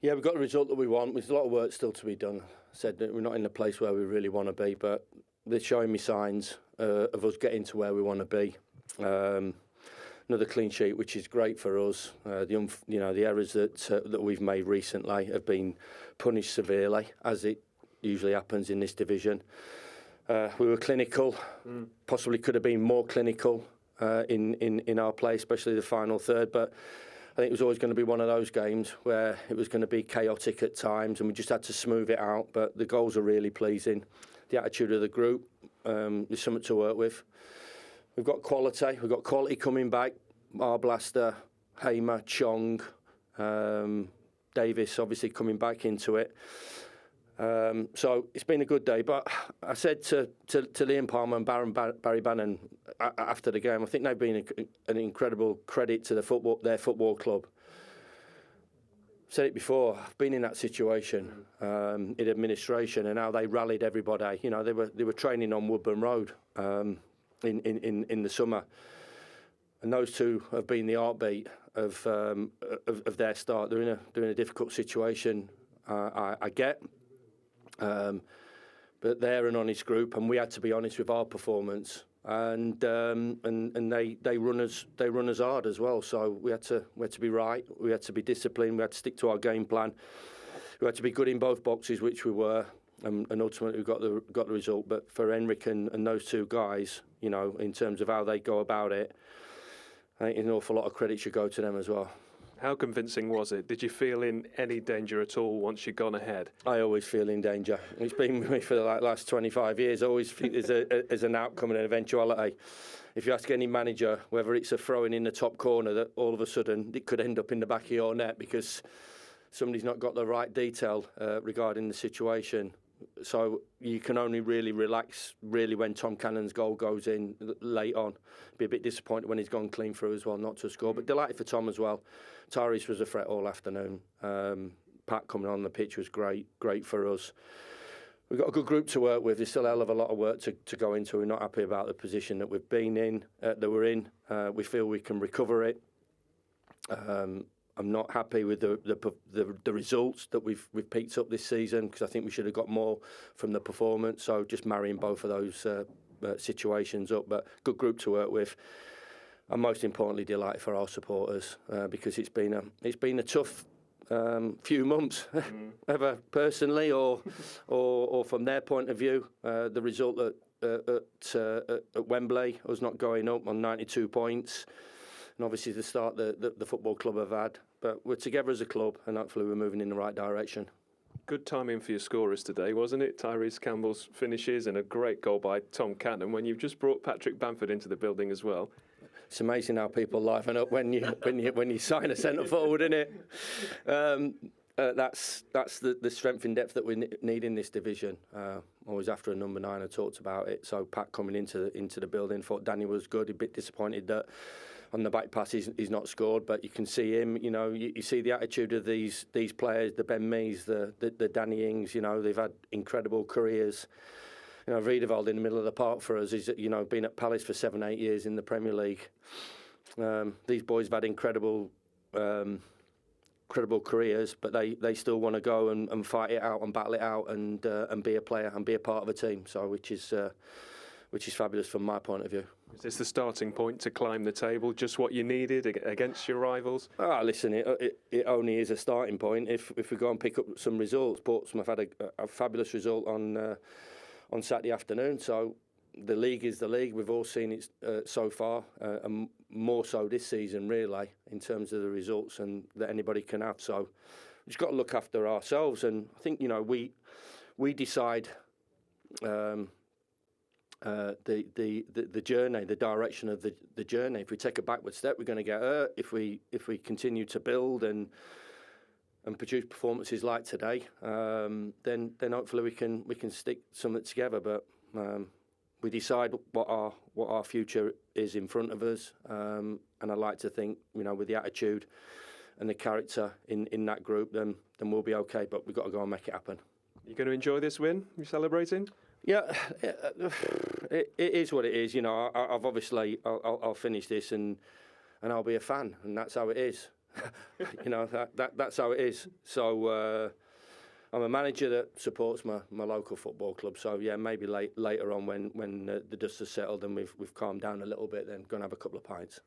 Yeah, we've got the result that we want. There's a lot of work still to be done. I said that we're not in the place where we really want to be, but they're showing me signs of us getting to where we want to be. Another clean sheet, which is great for us. The errors that we've made recently have been punished severely, as it usually happens in this division. We were clinical, possibly could have been more clinical in our play, especially the final third, but I think it was always going to be one of those games where it was going to be chaotic at times and we just had to smooth it out, but the goals are really pleasing. The attitude of the group, there's something to work with. We've got quality coming back. Arblaster, Hamer, Chong, Davis obviously coming back into it. So it's been a good day, but I said to Liam Palmer and Barry Bannan after the game, I think they've been an incredible credit to their football club. I've said it before, I've been in that situation in administration and how they rallied everybody. You know, they were training on Woodburn Road in the summer, and those two have been the heartbeat of their start. They're in a difficult situation. I get. But they're an honest group, and we had to be honest with our performance, and they run us hard as well. So we had to be right. We had to be disciplined. We had to stick to our game plan. We had to be good in both boxes, which we were, and ultimately we got the result. But for Henrik and those two guys, you know, in terms of how they go about it, I think an awful lot of credit should go to them as well. How convincing was it? Did you feel in any danger at all once you'd gone ahead? I always feel in danger. It's been with me for the last 25 years. I always think there's an outcome and an eventuality. If you ask any manager, whether it's a throw-in in the top corner, that all of a sudden it could end up in the back of your net because somebody's not got the right detail regarding the situation. So you can only really relax when Tom Cannon's goal goes in late on. Be a bit disappointed when he's gone clean through as well, not to score. But delighted for Tom as well. Tyreece was a threat all afternoon. Pat coming on the pitch was great for us. We've got a good group to work with. There's still a hell of a lot of work to go into. We're not happy about the position that we've been in, that we're in. We feel we can recover it. I'm not happy with the results that we've picked up this season because I think we should have got more from the performance. So just marrying both of those situations up, but good group to work with. And most importantly, delighted for our supporters because it's been a tough few months, either personally or from their point of view. The result at Wembley, us not going up on 92 points. And obviously the start the football club have had. But we're together as a club and hopefully we're moving in the right direction. Good timing for your scorers today, wasn't it? Tyreece Campbell's finishes and a great goal by Tom Cannon when you've just brought Patrick Bamford into the building as well. It's amazing how people liven up when you sign a centre forward, isn't it? That's the strength in depth that we need in this division. Always after a number 9, I talked about it. So Pat coming into the building, thought Danny was good. A bit disappointed that on the back pass he's not scored, but you can see him. You know, you see the attitude of these players, the Ben Mees, the Danny Ings. You know, they've had incredible careers. You know, Wiedewald in the middle of the park for us. He's been at Palace for 7-8 years in the Premier League. These boys have had incredible careers, but they still want to go and fight it out and battle it out and be a player and be a part of a team. So which is fabulous from my point of view. Is this the starting point to climb the table? Just what you needed against your rivals? Listen, it only is a starting point if we go and pick up some results. Portsmouth had a fabulous result on Saturday afternoon. So the league is the league. We've all seen it so far, and more so this season, really, in terms of the results and that anybody can have. So we've just got to look after ourselves. And I think, you know, we decide the journey, the direction of the journey. If we take a backward step, we're going to get hurt. If we continue to build and produce performances like today, then hopefully we can stick something together. But we decide what our future is in front of us, and I like to think, you know, with the attitude and the character in that group, then we'll be okay. But we've got to go and make it happen. You going to enjoy this win? You celebrating? Yeah, it is what it is. You know, I've obviously I'll finish this and I'll be a fan, and that's how it is. You know, that's how it is. So I'm a manager that supports my local football club. So yeah, maybe later on when the dust has settled and we've calmed down a little bit, then go and have a couple of pints.